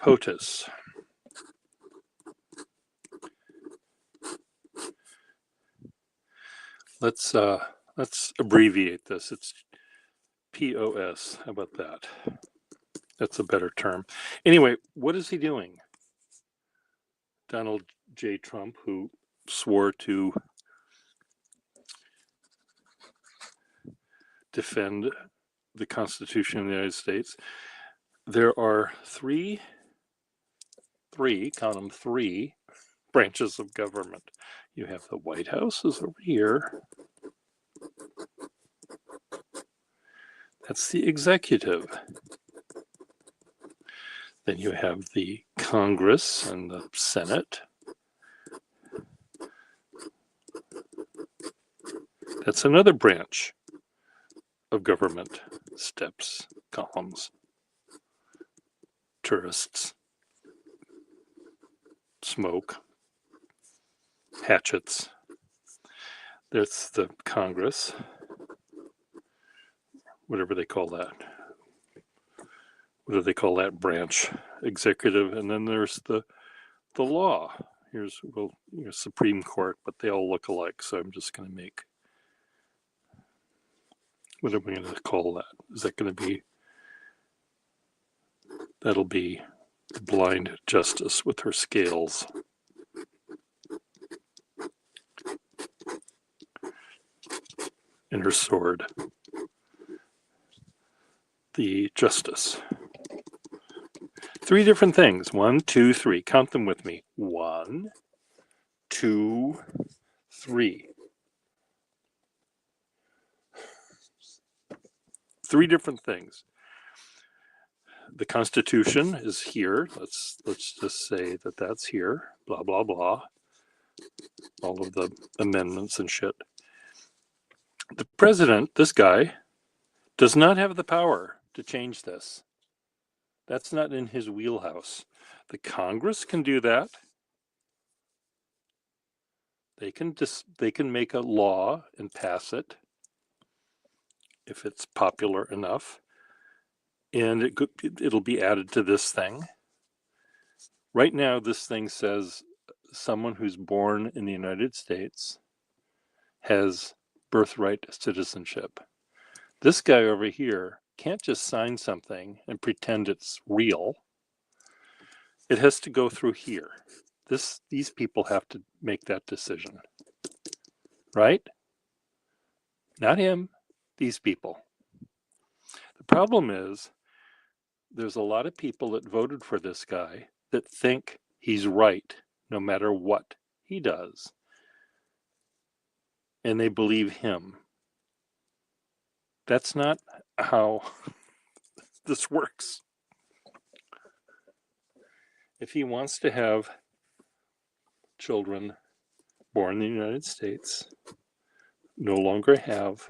POTUS. Let's abbreviate this. It's POS. How about that? That's a better term. Anyway, what is he doing? Donald J. Trump, who swore to defend the Constitution of the United States. There are three, count them, three branches of government. You have the White House is over here. That's the executive. Then you have the Congress and the Senate. That's another branch of government. Steps, columns, tourists, smoke, hatchets. There's the Congress, whatever they call that. What do they call that branch? Executive. And then there's the law. Here's Supreme Court, but they all look alike. So I'm just going to make, what are we going to call that? Is that going to be, that'll be the blind justice with her scales. And her sword. The justice. Three different things. 1, 2, 3. Count them with me. 1, 2, 3. Three different things. The Constitution is here. Let's just say that that's here. Blah, blah, blah. All of the amendments and shit. The president, this guy, does not have the power to change this. That's not in his wheelhouse. The Congress can do that. They can make a law and pass it if it's popular enough, and it'll be added to this thing. Right now, this thing says someone who's born in the United States has birthright citizenship. This guy over here can't just sign something and pretend it's real. It has to go through here. These people have to make that decision, right? Not him, these people. The problem is there's a lot of people that voted for this guy that think he's right no matter what he does. And they believe him. That's not how this works. If he wants to have children born in the United States, no longer have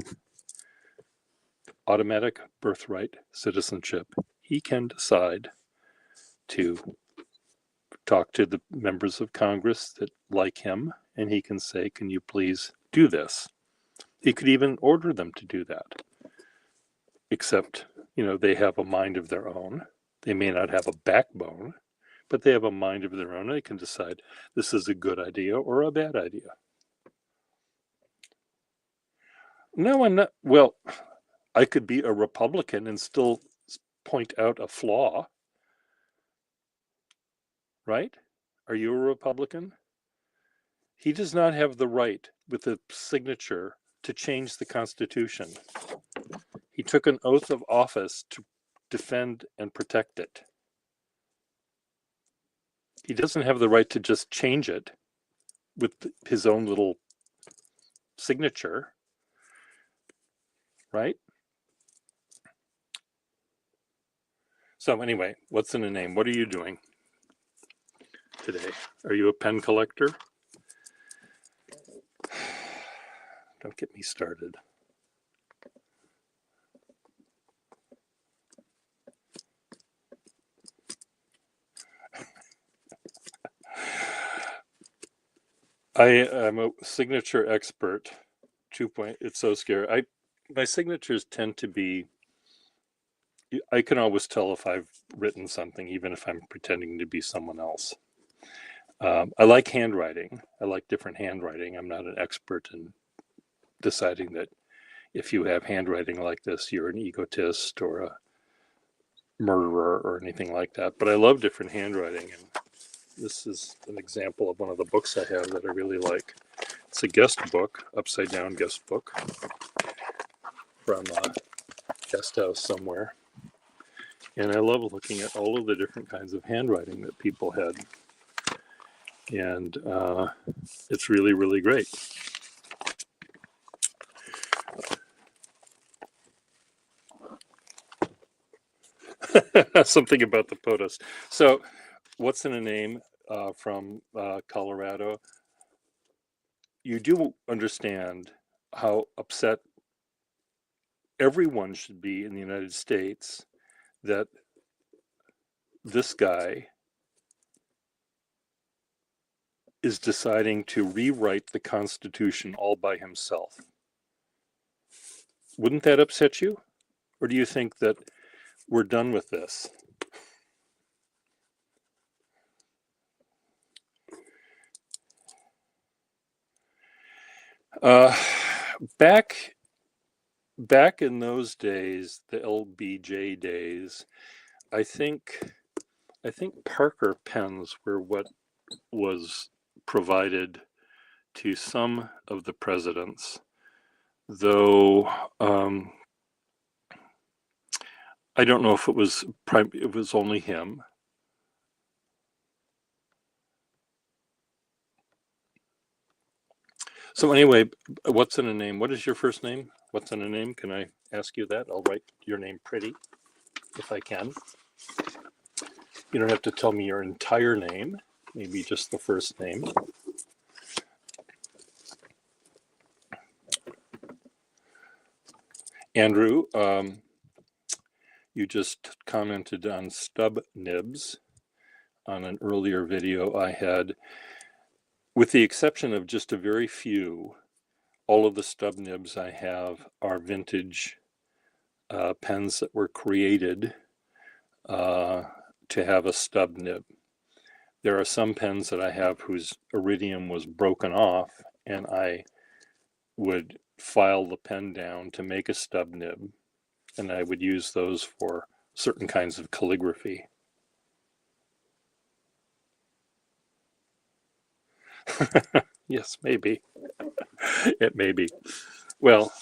automatic birthright citizenship, he can decide to talk to the members of Congress that like him, and he can say, can you please do this? He could even order them to do that. Except, they have a mind of their own. They may not have a backbone, but they have a mind of their own. They can decide this is a good idea or a bad idea. No, I'm not. Well, I could be a Republican and still point out a flaw. Right? Are you a Republican? He does not have the right with a signature to change the Constitution. He took an oath of office to defend and protect it. He doesn't have the right to just change it with his own little signature, right? So anyway, what's in a name? What are you doing today? Are you a pen collector? Don't get me started. I am a signature expert. It's so scary. My signatures tend to be I can always tell if I've written something, even if I'm pretending to be someone else. I like handwriting. I like different handwriting. I'm not an expert in deciding that if you have handwriting like this, you're an egotist or a murderer or anything like that. But I love different handwriting, and this is an example of one of the books I have that I really like. It's a guest book, upside down guest book from a guest house somewhere. And I love looking at all of the different kinds of handwriting that people had. And it's really, really great. Something about the POTUS. So, what's in a name from Colorado? You do understand how upset everyone should be in the United States that this guy is deciding to rewrite the Constitution all by himself. Wouldn't that upset you? Or do you think that we're done with this? Back in those days, the LBJ days, I think Parker pens were what was provided to some of the presidents, though I don't know if it was only him. So anyway, what's in a name? What is your first name? What's in a name? Can I ask you that? I'll write your name pretty if I can. You don't have to tell me your entire name, maybe just the first name. Andrew, you just commented on stub nibs on an earlier video I had. With the exception of just a very few, all of the stub nibs I have are vintage pens that were created to have a stub nib. There are some pens that I have whose iridium was broken off, and I would file the pen down to make a stub nib, and I would use those for certain kinds of calligraphy. Yes, maybe. It may be. Well,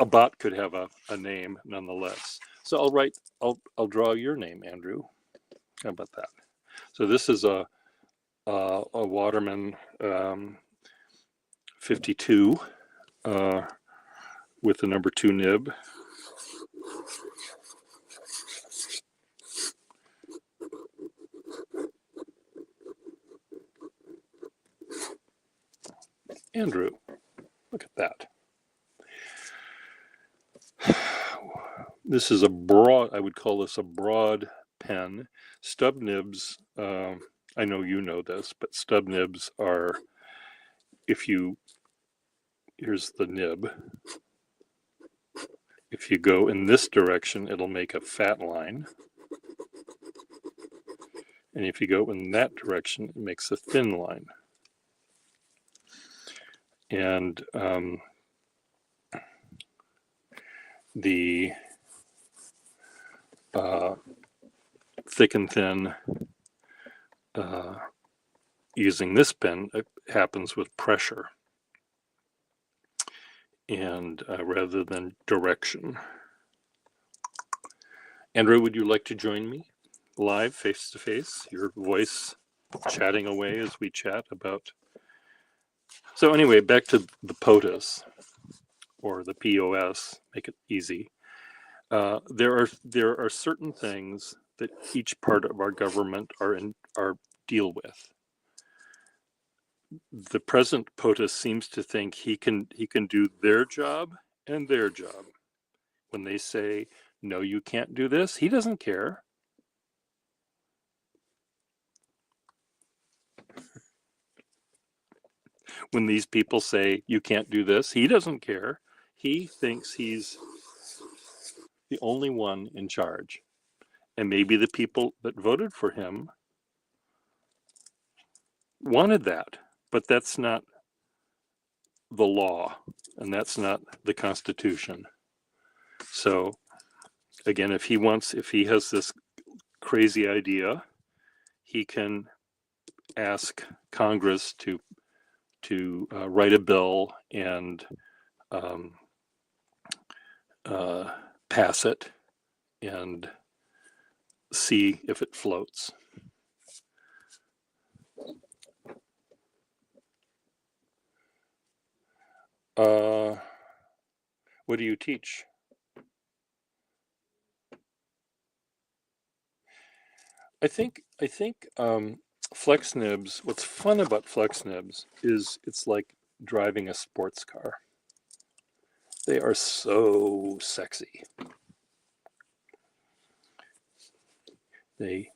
a bot could have a name nonetheless. So I'll draw your name, Andrew. How about that? So this is a Waterman 52 with the number 2 nib. Andrew, look at that. This is a broad, I would call this a broad pen. Stub nibs, I know you know this, but stub nibs are, here's the nib. If you go in this direction, it'll make a fat line. And if you go in that direction, it makes a thin line. And the thick and thin using this pen happens with pressure and rather than direction. Andrew, would you like to join me live, face to face? Your voice chatting away as we chat about. So anyway, back to the POTUS or the POS. Make it easy. There are certain things that each part of our government are deal with. The present POTUS seems to think he can do their job and their job. When they say, no, you can't do this, he doesn't care. When these people say, you can't do this, he doesn't care. He thinks he's the only one in charge. And maybe the people that voted for him wanted that, but that's not the law, and that's not the Constitution. So again, if he has this crazy idea, he can ask Congress to write a bill and um, pass it and see if it floats. What do you teach? I think flex nibs. What's fun about flex nibs is it's like driving a sports car. They are so sexy. They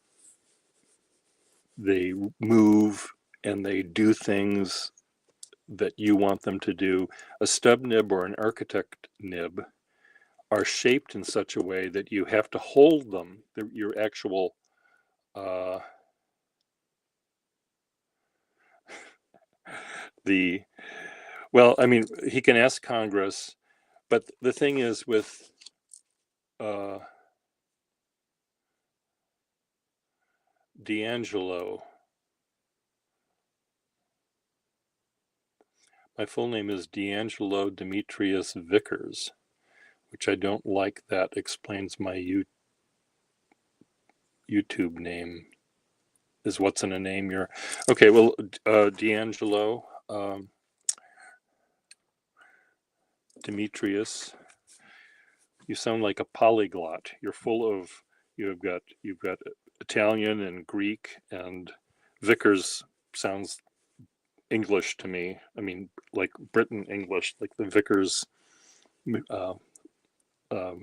move and they do things that you want them to do. A stub nib or an architect nib are shaped in such a way that you have to hold them. Your actual well, I mean, he can ask Congress, but the thing is with D'Angelo, my full name is D'Angelo Demetrius Vickers, which I don't like. That explains my YouTube name. Is what's in a name you're okay. Well, D'Angelo Demetrius, you sound like a polyglot. You're full of you've got Italian and Greek, and Vickers sounds English to me. I mean, like Britain English, like the Vickers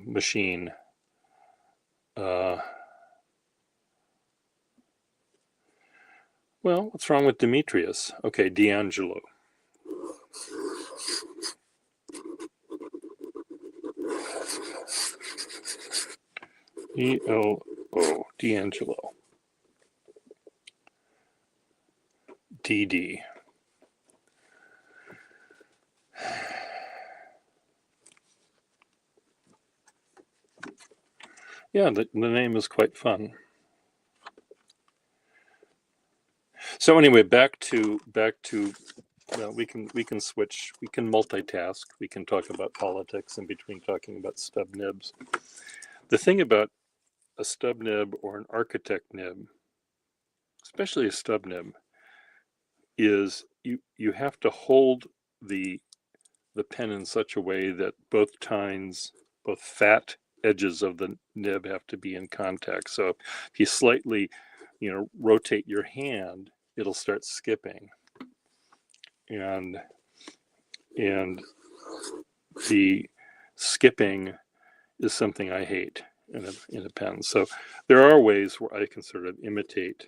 machine. Well, what's wrong with Demetrius? Okay, D'Angelo. E-L-O, D'Angelo. D-D. Yeah, the name is quite fun. So anyway, back to we can switch, we can multitask, we can talk about politics in between talking about stub nibs. The thing about a stub nib or an architect nib, especially a stub nib, is you have to hold the pen in such a way that both fat edges of the nib have to be in contact. So if you slightly, rotate your hand, it'll start skipping. And the skipping is something I hate in a pen. So there are ways where I can sort of imitate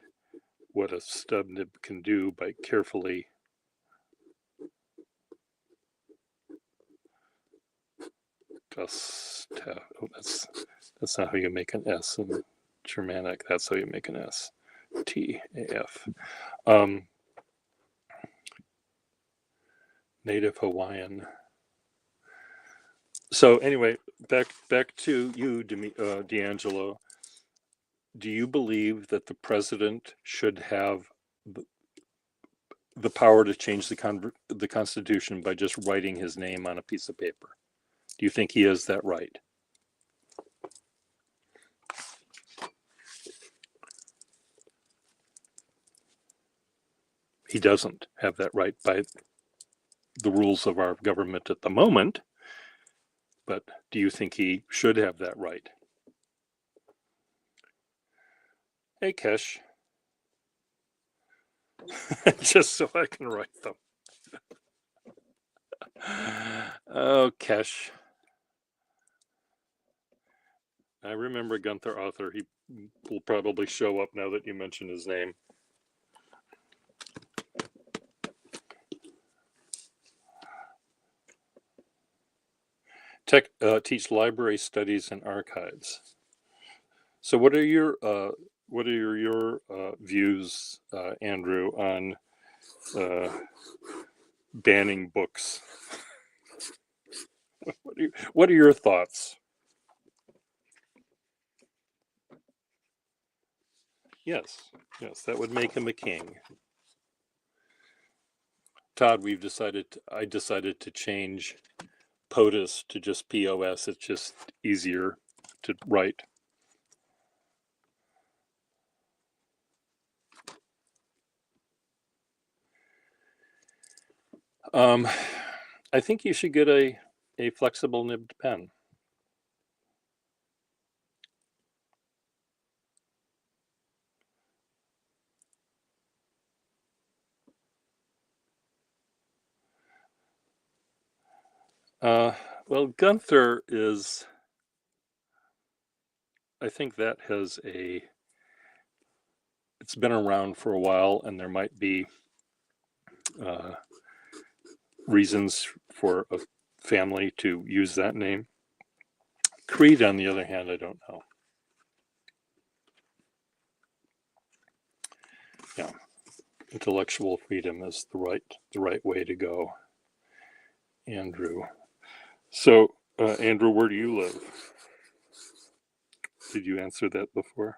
what a stub nib can do by carefully that's not how you make an S in Germanic. That's how you make an S. T-A-F. Native Hawaiian. So anyway, back to you, D'Angelo. Do you believe that the president should have the power to change the Constitution by just writing his name on a piece of paper? Do you think he has that right? He doesn't have that right by the rules of our government at the moment, but do you think he should have that right? Hey, Kesh. Just so I can write them. Oh, Kesh. I remember Gunther Arthur. He will probably show up now that you mention his name. Teach library studies and archives. So what are your views, Andrew, on uh, banning books? What are your thoughts? Yes, yes, that would make him a king. Todd, I decided to change POTUS to just POS. It's just easier to write. Um, I think you should get a flexible nibbed pen. Uh, well, Gunther is, I think that it's been around for a while, and there might be uh, reasons for a family to use that name. Creed, on the other hand, I don't know. Yeah, intellectual freedom is the right way to go. Andrew. So, Andrew, where do you live? Did you answer that before?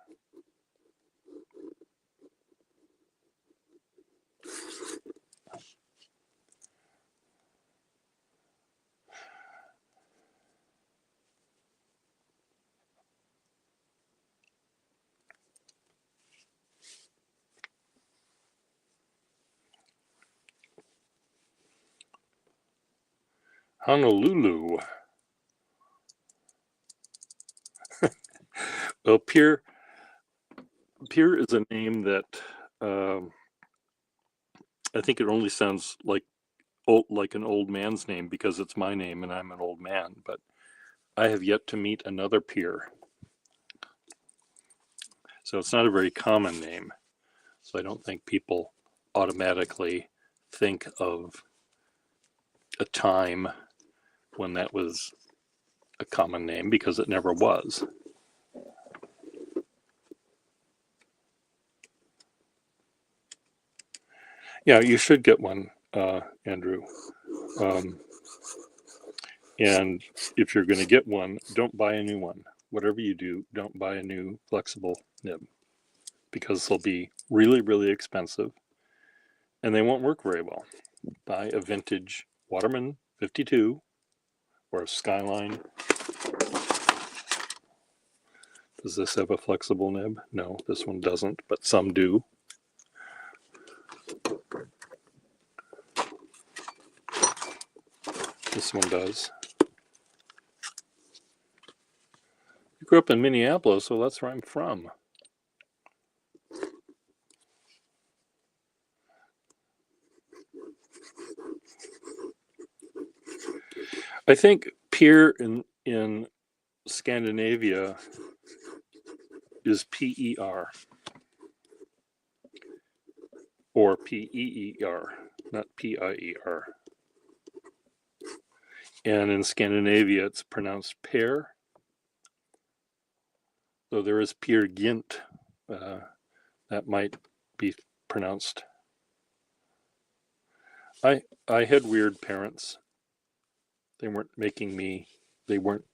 Honolulu. Well, Pier is a name that um, I think it only sounds like an old man's name because it's my name and I'm an old man. But I have yet to meet another Pier, so it's not a very common name. So I don't think people automatically think of a time when that was a common name because it never was. Yeah, you should get one, Andrew. Um, and if you're going to get one, don't buy a new one. Whatever you do, don't buy a new flexible nib because they'll be really, really expensive and they won't work very well. Buy a vintage Waterman 52 or a Skyline. Does this have a flexible nib? No, this one doesn't, but some do. This one does. You grew up in Minneapolis, so that's where I'm from. I think Pier in Scandinavia is PER or PEER, not PIER. And in Scandinavia, it's pronounced pear. So there is Peer Gynt. That might be pronounced. I had weird parents. They weren't making me. They weren't.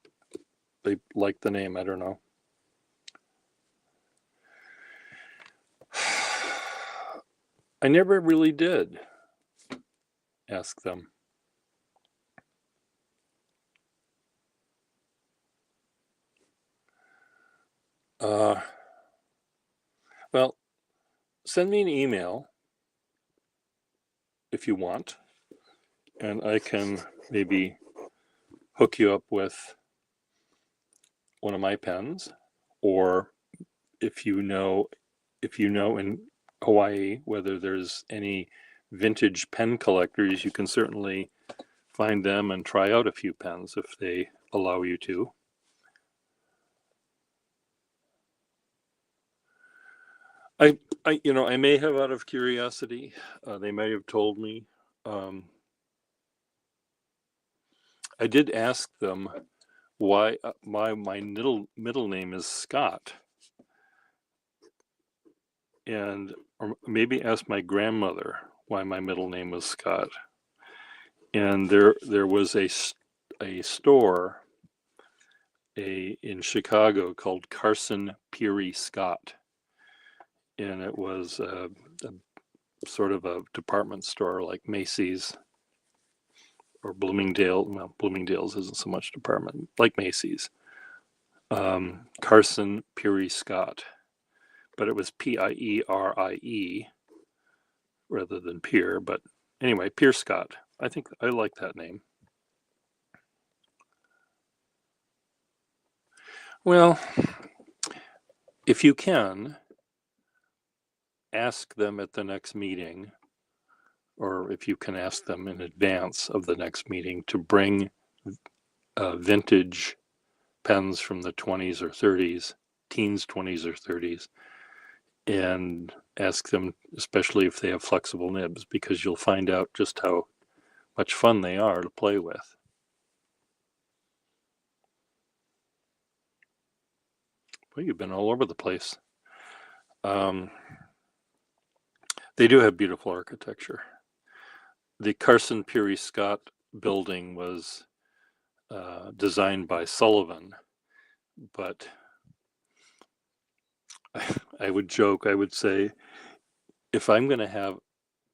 They liked the name. I don't know. I never really did ask them. Uh, well, send me an email if you want, and I can maybe hook you up with one of my pens, or if you know in Hawaii whether there's any vintage pen collectors, you can certainly find them and try out a few pens if they allow you to. I may have out of curiosity. They may have told me. I did ask them why my middle name is Scott, and or maybe ask my grandmother why my middle name was Scott. And there was a store in Chicago called Carson Peary Scott, and it was a sort of a department store like Macy's or Bloomingdale. Well, Bloomingdale's isn't so much department, like Macy's. Carson Peary Scott, but it was Pierie rather than Pier. But anyway, Pier Scott. I think I like that name. Well, if you can, ask them at the next meeting, or if you can ask them in advance of the next meeting, to bring vintage pens from the 20s or 30s, teens, 20s or 30s, and ask them, especially if they have flexible nibs, because you'll find out just how much fun they are to play with. Well, you've been all over the place. They do have beautiful architecture. The Carson Peary Scott building was designed by Sullivan, but I would joke, I would say, if I'm going to have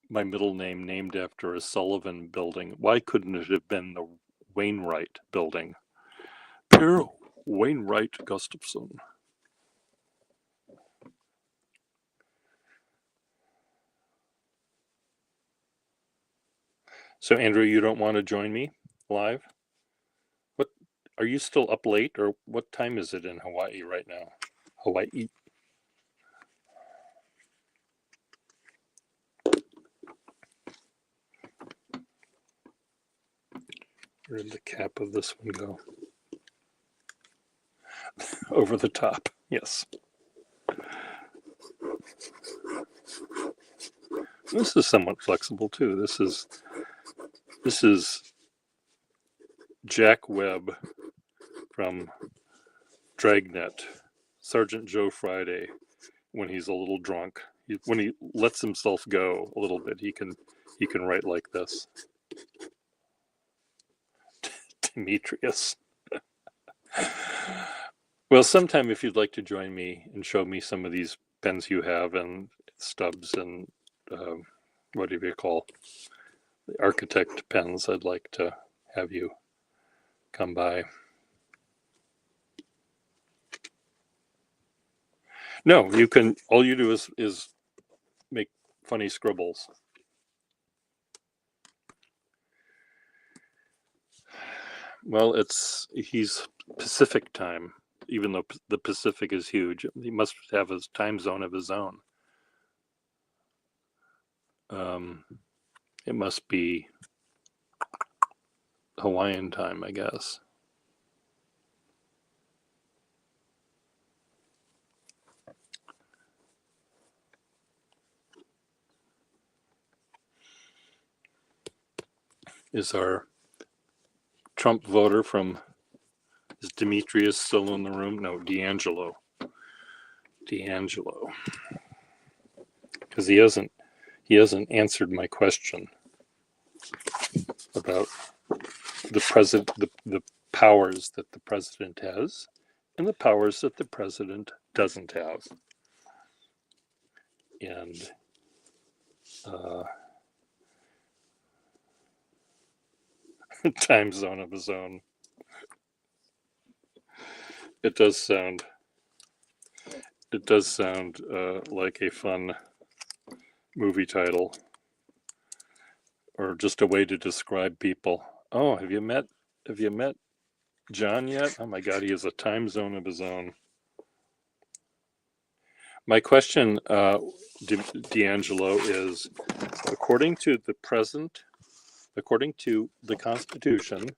my middle name named after a Sullivan building, why couldn't it have been the Wainwright building? Per Wainwright Gustafson. So, Andrew, you don't want to join me live? What, are you still up late, or what time is it in Hawaii right now? Hawaii. Where did the cap of this one go? Over the top, yes. This is somewhat flexible too. This is Jack Webb from Dragnet, Sergeant Joe Friday, when he's a little drunk. When he lets himself go a little bit, he can write like this. Demetrius. Well, sometime if you'd like to join me and show me some of these pens you have and stubs and what do you call the architect pens, I'd like to have you come by. No, you can. All you do is make funny scribbles. Well, he's Pacific time, even though the Pacific is huge. He must have his time zone of his own. It must be Hawaiian time, I guess. Is our Trump voter is Demetrius still in the room? No, D'Angelo. Because he hasn't answered my question about the powers that the president has and the powers that the president doesn't have. And time zone of his own. It does sound like a fun movie title, or just a way to describe people. Oh, have you met John yet? Oh my God, he has a time zone of his own. My question, D'Angelo, is according to the Constitution,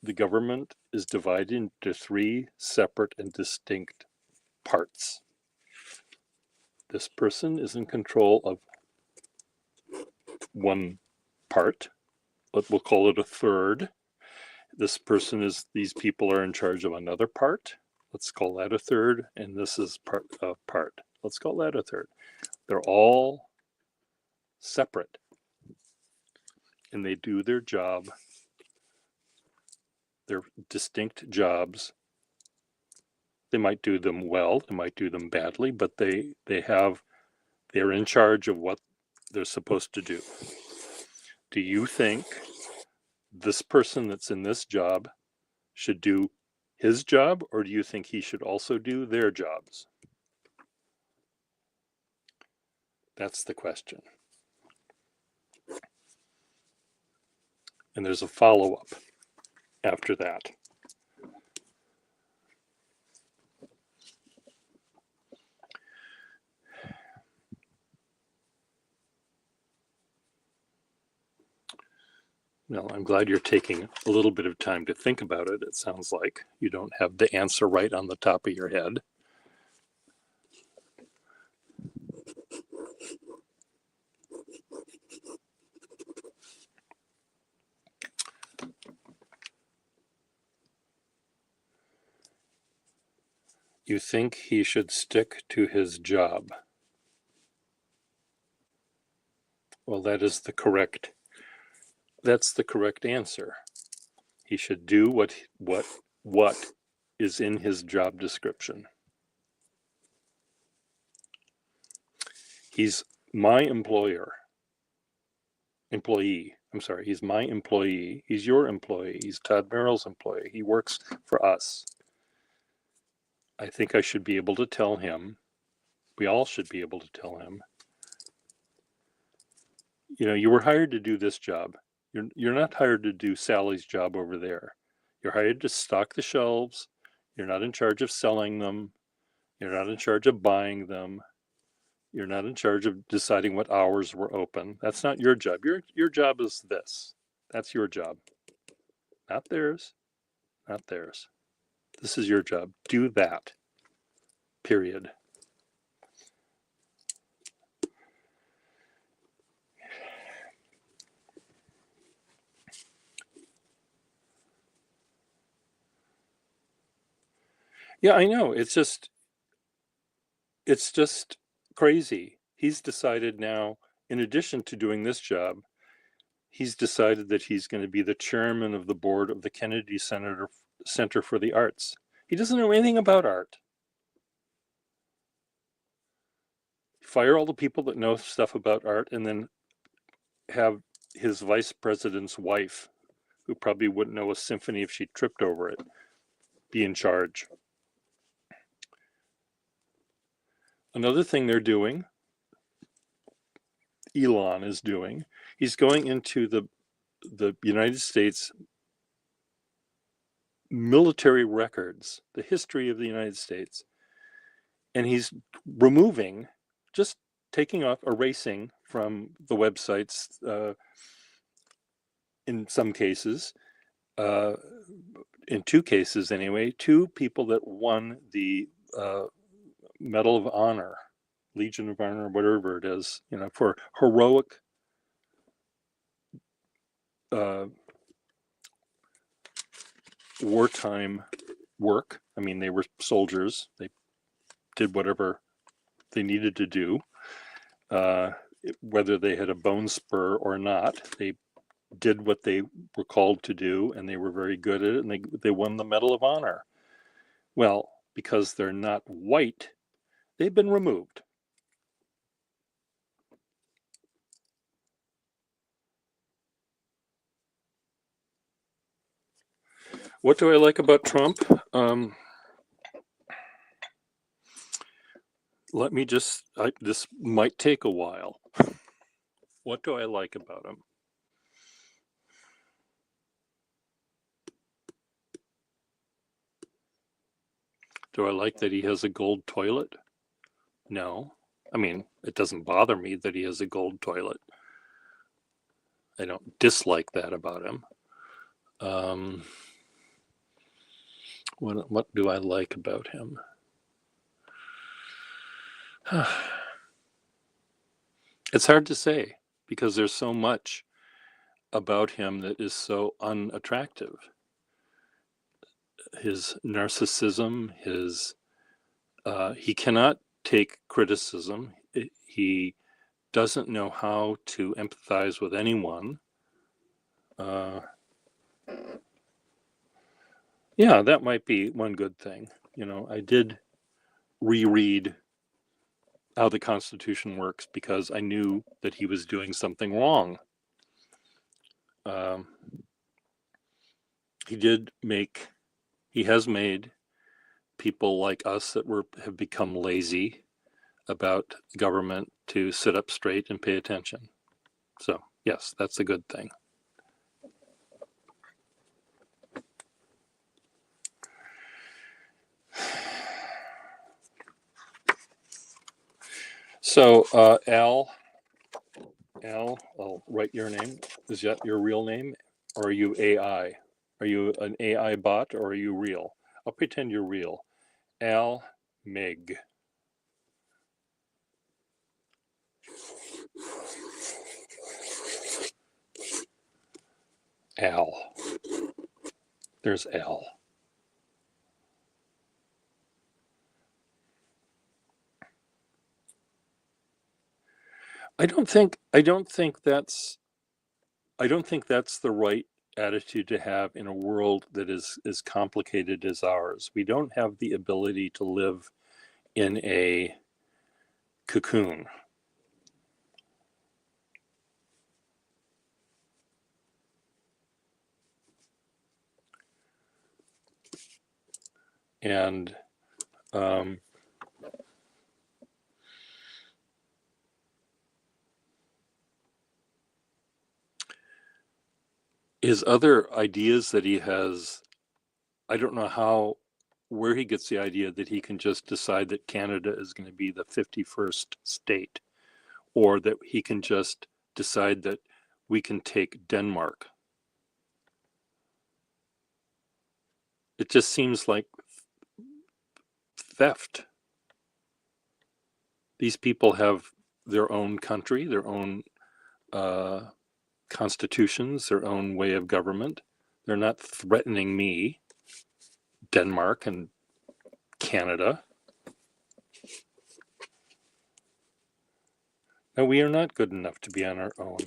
the government is divided into three separate and distinct parts. This person is in control of one part, but we'll call it a third. These people are in charge of another part. Let's call that a third, and this is part. Let's call that a third. They're all separate, and they do their job. They're distinct jobs. They might do them well, they might do them badly, but they're in charge of what they're supposed to do. Do you think this person that's in this job should do his job, or do you think he should also do their jobs? That's the question. And there's a follow-up after that. Well, I'm glad you're taking a little bit of time to think about it. It sounds like you don't have the answer right on the top of your head. You think he should stick to his job? Well, that's the correct answer. He should do what is in his job description. He's my employee. He's my employee. He's your employee. He's Todd Merrill's employee. He works for us. I think I should be able to tell him, we all should be able to tell him, you were hired to do this job. You're not hired to do Sally's job over there. You're hired to stock the shelves. You're not in charge of selling them. You're not in charge of buying them. You're not in charge of deciding what hours were open. That's not your job. Your job is this. That's your job. Not theirs. Not theirs. This is your job. Do that. Period. Yeah, I know. It's just crazy. He's decided now, in addition to doing this job, he's decided that he's going to be the chairman of the board of the Kennedy Center for the Arts. He doesn't know anything about art. Fire all the people that know stuff about art, and then have his vice president's wife, who probably wouldn't know a symphony if she tripped over it, be in charge. Another thing they're doing, Elon is doing, he's going into the United States military records, the history of the United States, and he's removing, just taking off, erasing from the websites, in some cases, in two cases anyway, two people that won the Medal of Honor, Legion of Honor, whatever it is, for heroic wartime work. I mean, they were soldiers. They did whatever they needed to do, whether they had a bone spur or not. They did what they were called to do, and they were very good at it, and they won the Medal of Honor. Well, because they're not white, they've been removed. What do I like about Trump? This might take a while. What do I like about him? Do I like that he has a gold toilet? No. I mean, it doesn't bother me that he has a gold toilet. I don't dislike that about him. What do I like about him? It's hard to say, because there's so much about him that is so unattractive. his narcissism, he cannot take criticism. He doesn't know how to empathize with anyone. Yeah, that might be one good thing. I did reread how the Constitution works because I knew that he was doing something wrong. He has made people like us that have become lazy about government to sit up straight and pay attention. So yes, that's a good thing. So Al, I'll write your name. Is that your real name, or are you AI? Are you an AI bot, or are you real? I'll pretend you're real. Al Meg. Al. There's Al. I don't think that's the right attitude to have in a world that is as complicated as ours. We don't have the ability to live in a cocoon. And his other ideas that he has, I don't know where he gets the idea that he can just decide that Canada is going to be the 51st state, or that he can just decide that we can take Denmark. It just seems like theft. These people have their own country, their own constitutions, their own way of government. They're not threatening me, Denmark and Canada. No, we are not good enough to be on our own.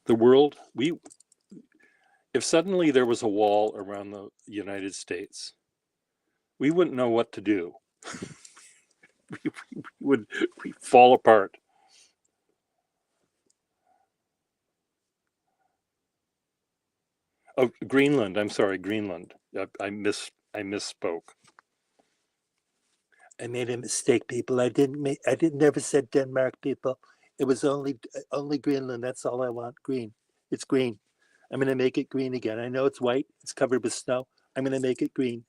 The world, if suddenly there was a wall around the United States, we wouldn't know what to do. We'd fall apart. Oh, Greenland. I'm sorry, Greenland. I misspoke. I made a mistake, people. I never said Denmark, people. It was only Greenland. That's all I want. Green. It's green. I'm going to make it green again. I know it's white. It's covered with snow. I'm going to make it green.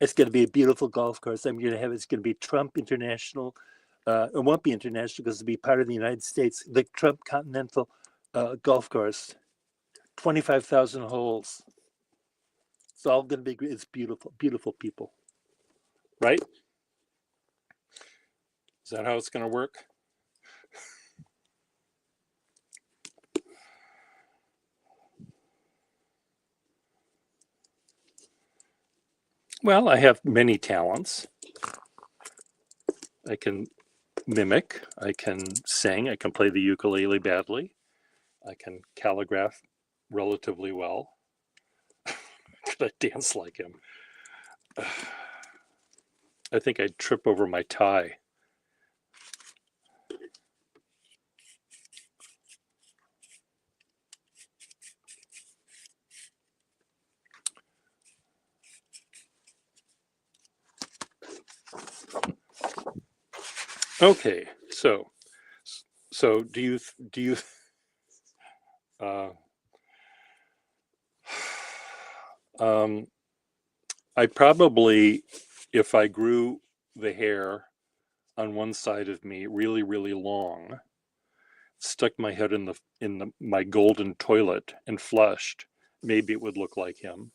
It's going to be a beautiful golf course. It's going to be Trump International. It won't be international because it'll be part of the United States. The Trump Continental Golf Course. 25,000 holes. It's all going to be, it's beautiful, beautiful people. Right? Is that how it's going to work? Well, I have many talents. I can mimic, I can sing, I can play the ukulele badly, I can calligraph relatively well. Could I dance like him? I think I'd trip over my tie. Okay, so do you I probably, if I grew the hair on one side of me really, really long, stuck my head in my golden toilet and flushed, maybe it would look like him.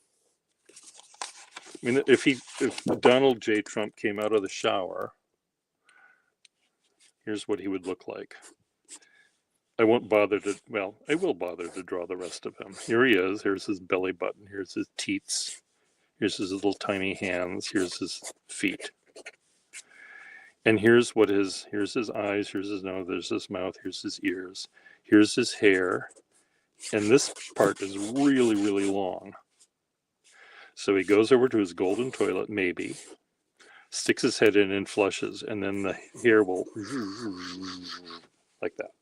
I mean, if Donald J. Trump came out of the shower, here's what he would look like. I won't bother to, well, I will bother to draw the rest of him. Here he is. Here's his belly button. Here's his teats. Here's his little tiny hands. Here's his feet. And here's his eyes, here's his nose, there's his mouth, here's his ears. Here's his hair. And this part is really, really long. So he goes over to his golden toilet, maybe, sticks his head in and flushes, and then the hair will like that.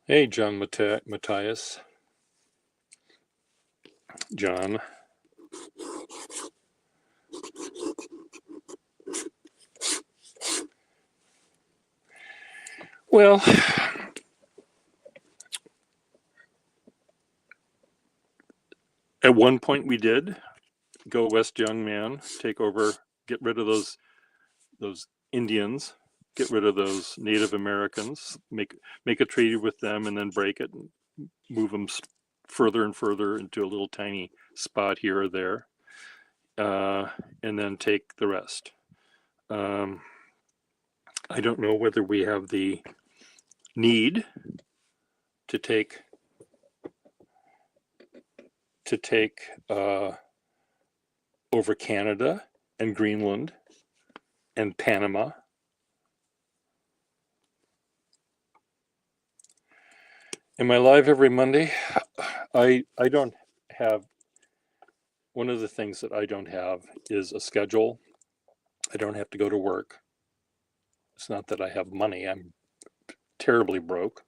Hey, John Matthias. John. Well, at one point we did go west, young man, take over, get rid of those Indians, get rid of those Native Americans, make a treaty with them, and then break it and move them further and further into a little tiny spot here or there, and then take the rest. I don't know whether we have the need to take over Canada and Greenland and Panama. Am I live every Monday? I don't have, one of the things that I don't have is a schedule. I don't have to go to work. It's not that I have money. I'm terribly broke,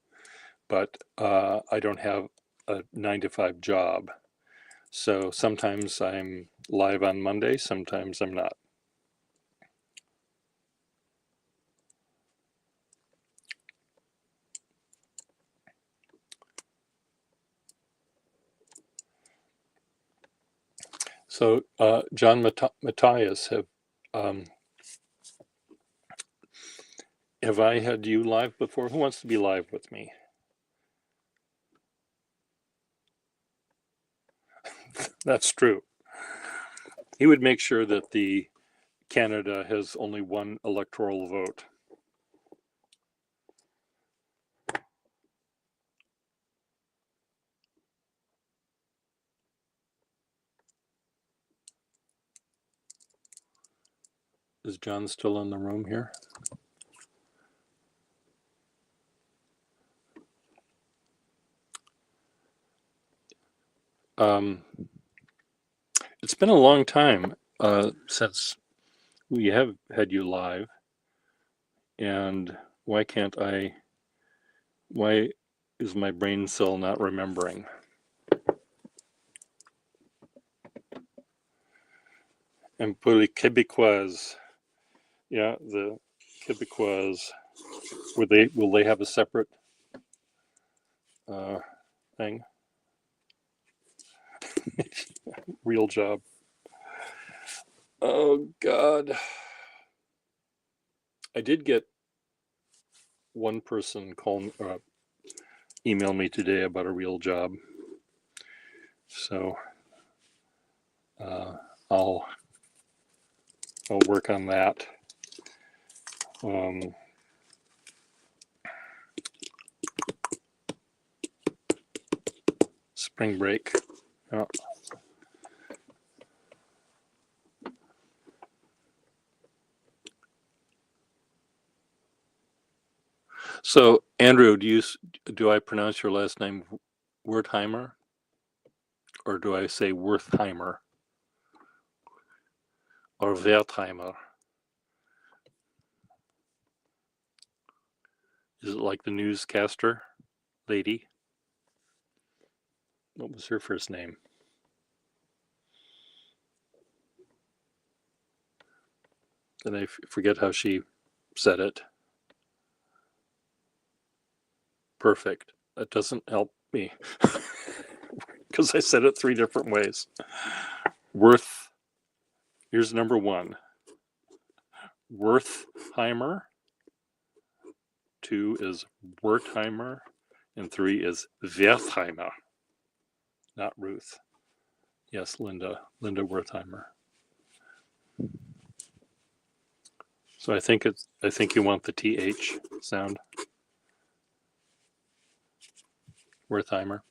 but I don't have a 9-to-5 job. So sometimes I'm live on Monday, sometimes I'm not. So John Matthias, have I had you live before? Who wants to be live with me? That's true. He would make sure that the Canada has only one electoral vote. Is John still in the room here? It's been a long time since we have had you live, and why is my brain cell not remembering? And pour les Québécois, yeah, the Québécois, will they have a separate thing? Real job. Oh God. I did get one person email me today about a real job. So I'll work on that. Spring break. Yeah. So Andrew, do I pronounce your last name Wertheimer, or do I say Wertheimer or Wertheimer? Is it like the newscaster lady? What was her first name? Did I forget how she said it? Perfect. That doesn't help me because I said it 3 different ways. Here's number 1. Wertheimer. 2 is Wertheimer. And 3 is Wertheimer. Not Ruth. Yes, Linda Wertheimer. So I think you want the TH sound. Wertheimer.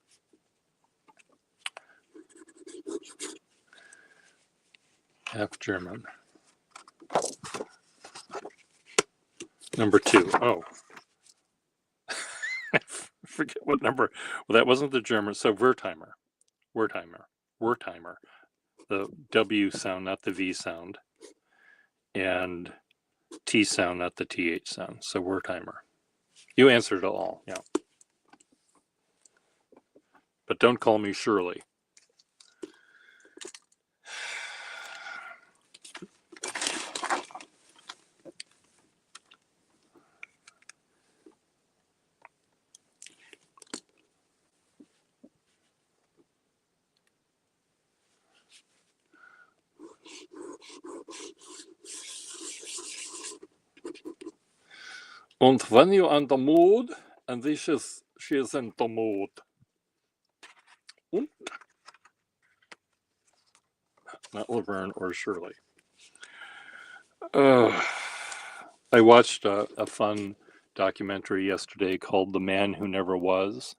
Half German. Number 2. Oh. I forget what number. Well, that wasn't the German. So Wertheimer. The W sound, not the V sound. And T sound, not the TH sound. So Wertheimer. You answered it all. Yeah. But don't call me Shirley. And when you're on the mood, and she is in the mood. Und? Not Laverne or Shirley. I watched a fun documentary yesterday called The Man Who Never Was.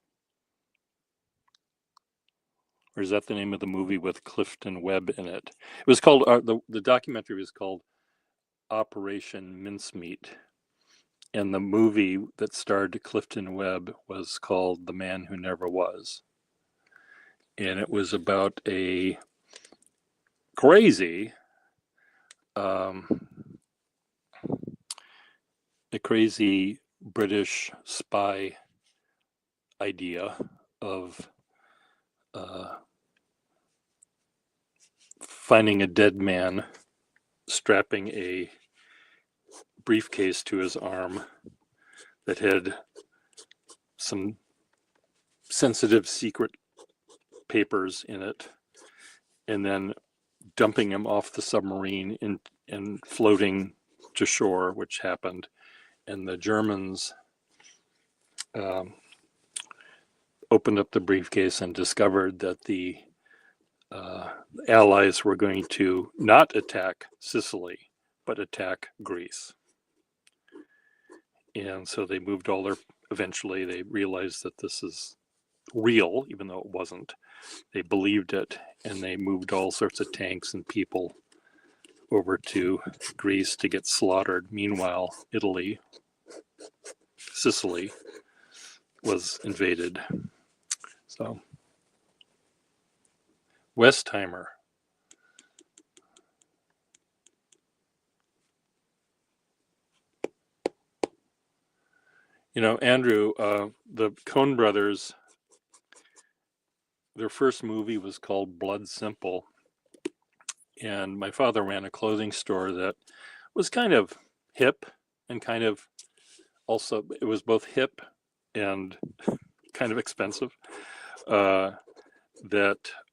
Or is that the name of the movie with Clifton Webb in it? It was called, the documentary was called Operation Mincemeat. And the movie that starred Clifton Webb was called The Man Who Never Was. And it was about a crazy, British spy idea of finding a dead man, strapping a briefcase to his arm that had some sensitive secret papers in it, and then dumping him off the submarine and floating to shore, which happened. And the Germans opened up the briefcase and discovered that the Allies were going to not attack Sicily, but attack Greece. And so they moved eventually they realized that this is real, even though it wasn't. They believed it, and they moved all sorts of tanks and people over to Greece to get slaughtered. Meanwhile, Sicily was invaded. So, Westheimer. You know, Andrew, the Coen brothers, their first movie was called Blood Simple. And my father ran a clothing store that was kind of hip and kind of also, it was both hip and kind of expensive. That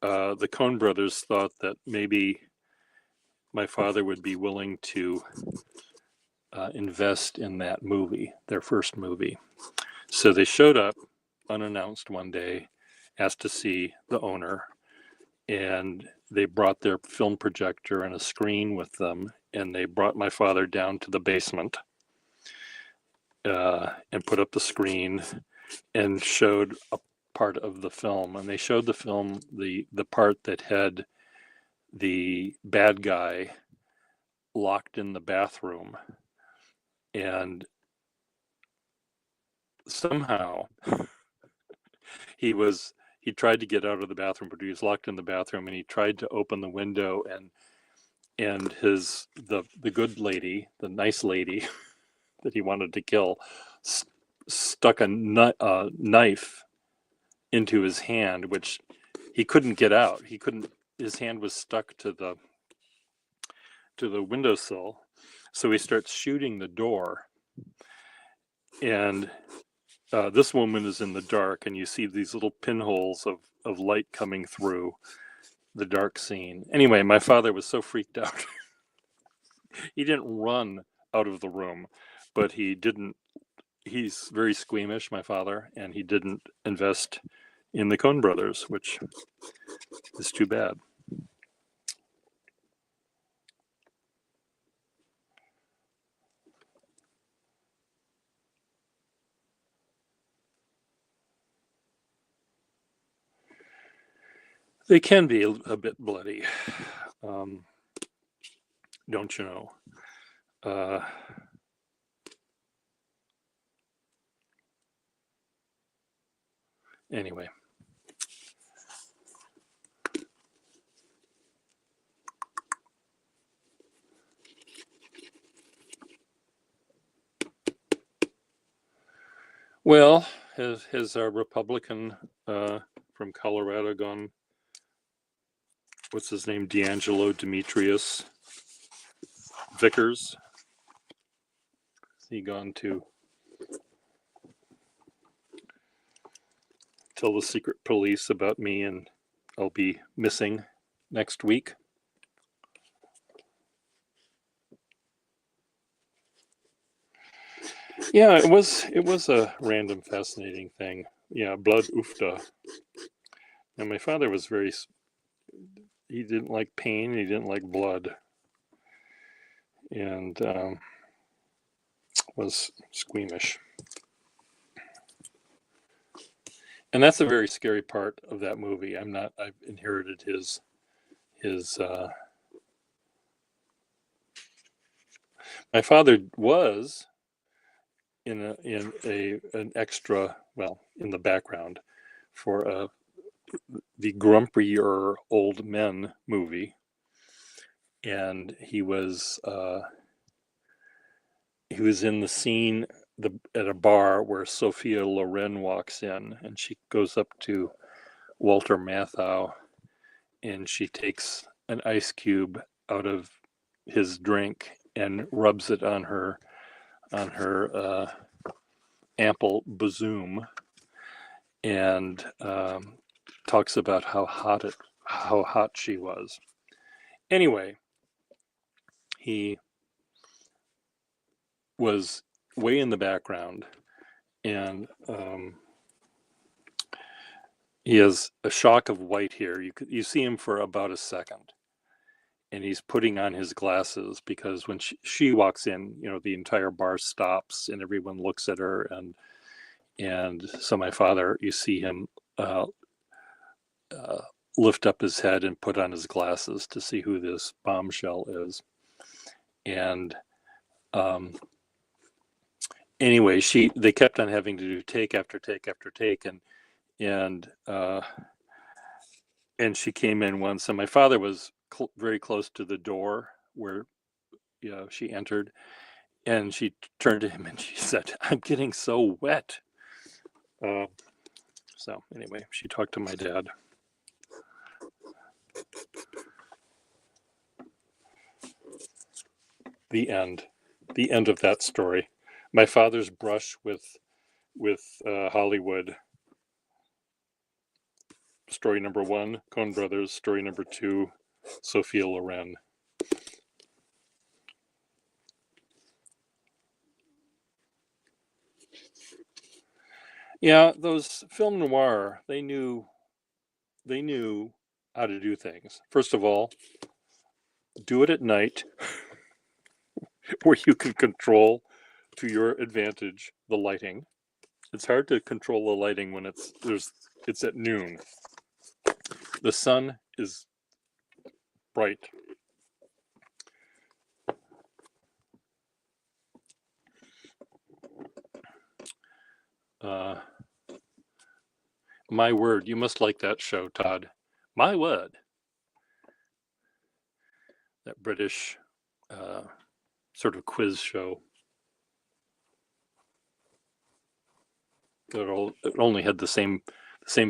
the Coen brothers thought that maybe my father would be willing to invest in that movie, their first movie. So they showed up unannounced one day, asked to see the owner, and they brought their film projector and a screen with them, and they brought my father down to the basement and put up the screen and showed a part of the film. And they showed the film, the part that had the bad guy locked in the bathroom, and somehow he tried to get out of the bathroom, but he was locked in the bathroom, and he tried to open the window, and the good lady, the nice lady that he wanted to kill, stuck a knife into his hand, which he couldn't get out. His hand was stuck to the windowsill. So he starts shooting the door, and this woman is in the dark, and you see these little pinholes of light coming through the dark scene. Anyway, my father was so freaked out. He didn't run out of the room, but he's very squeamish, my father, and he didn't invest in the Coen brothers, which is too bad. They can be a bit bloody, don't you know? Anyway. Well, has our Republican from Colorado gone? What's his name? D'Angelo Demetrius Vickers. Has he gone to tell the secret police about me and I'll be missing next week? Yeah, it was a random, fascinating thing. Yeah, blood oofta. And my father was he didn't like pain, he didn't like blood, and was squeamish. And that's a very scary part of that movie. I've inherited his my father was in an extra, well, in the background for the Grumpier Old Men movie, and he was in the scene at a bar where Sophia Loren walks in, and she goes up to Walter Matthau, and she takes an ice cube out of his drink and rubs it on her ample bosom, and talks about how hot she was. Anyway, he was way in the background, and he has a shock of white hair. You see him for about a second, and he's putting on his glasses because when she walks in, the entire bar stops and everyone looks at her, and so my father, you see him lift up his head and put on his glasses to see who this bombshell is. And anyway, they kept on having to do take after take after take, and she came in once, and my father was very close to the door where she entered, and she turned to him and she said, "I'm getting so wet." So anyway, she talked to my dad. The end of that story. My father's brush with Hollywood. Story number 1, Coen Brothers. Story number 2, Sophia Loren. Yeah, those film noir, they knew how to do things. First of all, do it at night where you can control to your advantage the lighting. It's hard to control the lighting when it's at noon. The sun is bright. My word, you must like that show, Todd. My word. That British sort of quiz show. It only had the same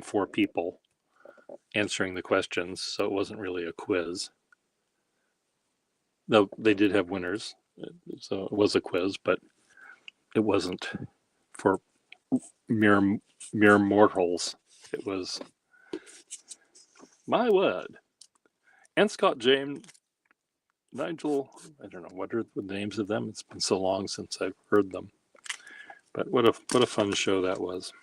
4 people answering the questions, so it wasn't really a quiz. Though they did have winners, so it was a quiz, but it wasn't for mere mortals. It was my word. And Scott James, Nigel, I don't know, what are the names of them? It's been so long since I've heard them. But what a fun show that was.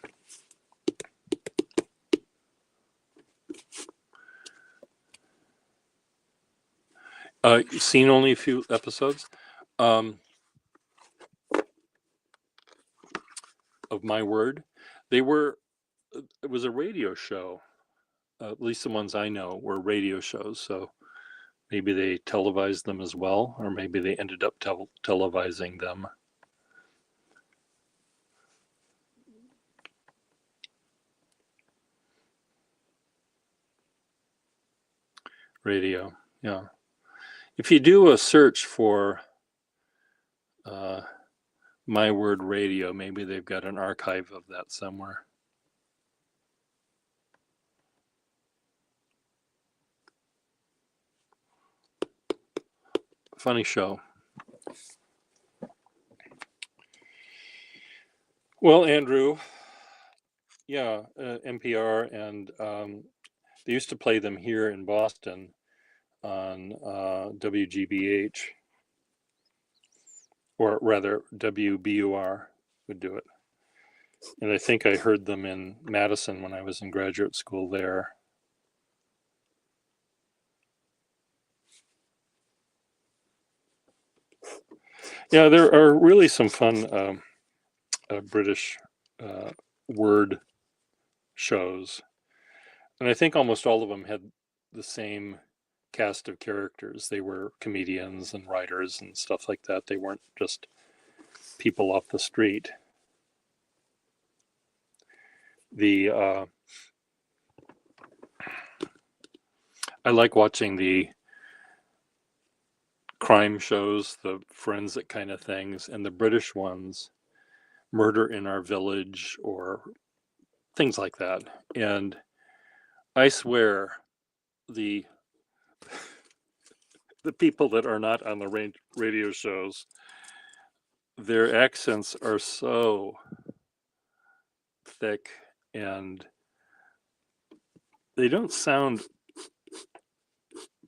Seen only a few episodes of My Word. It was a radio show. at least the ones I know, were radio shows. So maybe they televised them as well, or maybe they ended up televising them. Radio, yeah. If you do a search for My Word Radio, maybe they've got an archive of that somewhere. Funny show. Well, Andrew, yeah, NPR, and they used to play them here in Boston on WGBH, or rather WBUR would do it. And I think I heard them in Madison when I was in graduate school there. Yeah, there are really some fun British word shows. And I think almost all of them had the same cast of characters. They were comedians and writers and stuff like that. They weren't just people off the street. I like watching the crime shows, the forensic kind of things, and the British ones, Murder in Our Village or things like that. And I swear the people that are not on the radio shows, their accents are so thick and they don't sound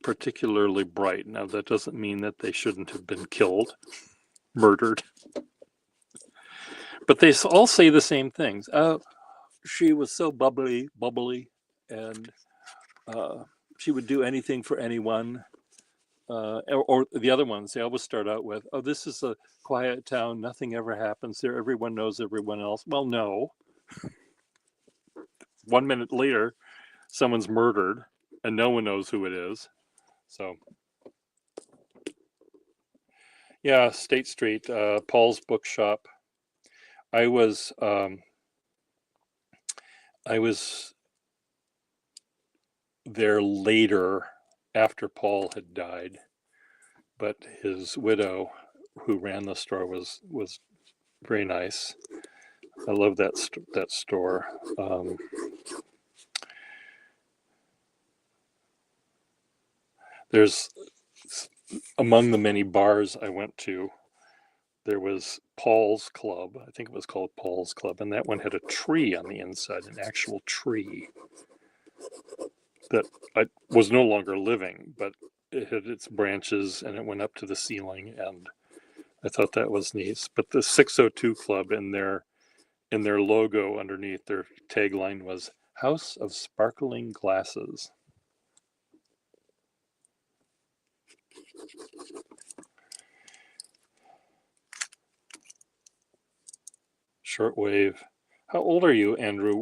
particularly bright. Now, that doesn't mean that they shouldn't have been killed, murdered, but they all say the same things. She was so bubbly, and she would do anything for anyone. Or the other ones, they always start out with, "Oh, this is a quiet town. Nothing ever happens there. Everyone knows everyone else." Well, no. 1 minute later, someone's murdered, and no one knows who it is. So, yeah, State Street, Paul's Bookshop. I was there later after Paul had died, but his widow, who ran the store, was very nice. I love that store. There's, among the many bars I went to, there was Paul's Club. I think it was called Paul's Club, and that one had a tree on the inside, an actual tree that was no longer living, but it had its branches and it went up to the ceiling, and I thought that was neat. But the 602 Club, in their logo underneath, their tagline was "House of Sparkling Glasses." Shortwave. How old are you, Andrew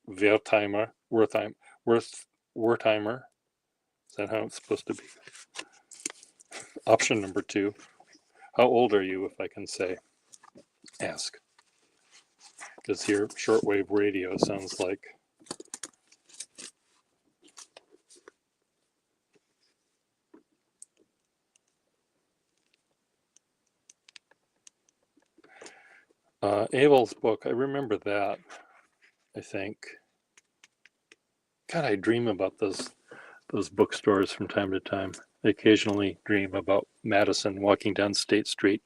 Wertheimer? Wertheimer? Is that how it's supposed to be? Option number 2. How old are you, if I can ask? Because here, shortwave radio sounds like. Abel's book, I remember that, I think. God, I dream about those bookstores from time to time. I occasionally dream about Madison, walking down State Street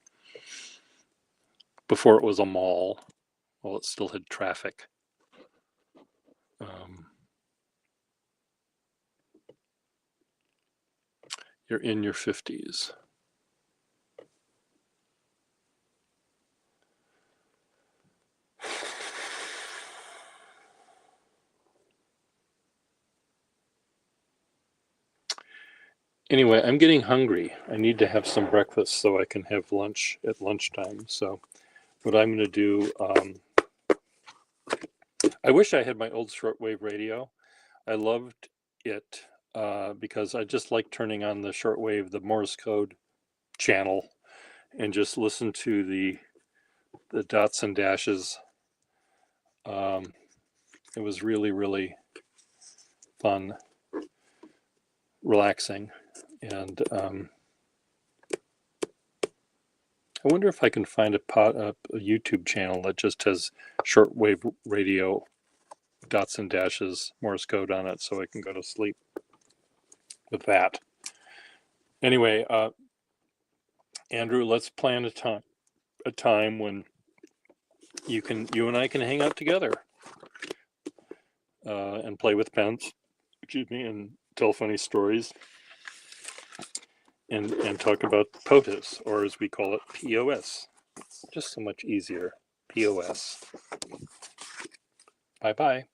before it was a mall, while it still had traffic. You're in your 50s. Anyway, I'm getting hungry. I need to have some breakfast so I can have lunch at lunchtime. So what I'm going to do, I wish I had my old shortwave radio. I loved it because I just like turning on the shortwave, the Morse code channel, and just listen to the dots and dashes. It was really, really fun, relaxing, and I wonder if I can find a YouTube channel that just has shortwave radio dots and dashes Morse code on it, so I can go to sleep with that. Anyway, Andrew, let's plan a time when you and I can hang out together and play with pens, and tell funny stories and talk about POTUS, or as we call it, POS. Just so much easier. POS. Bye-bye.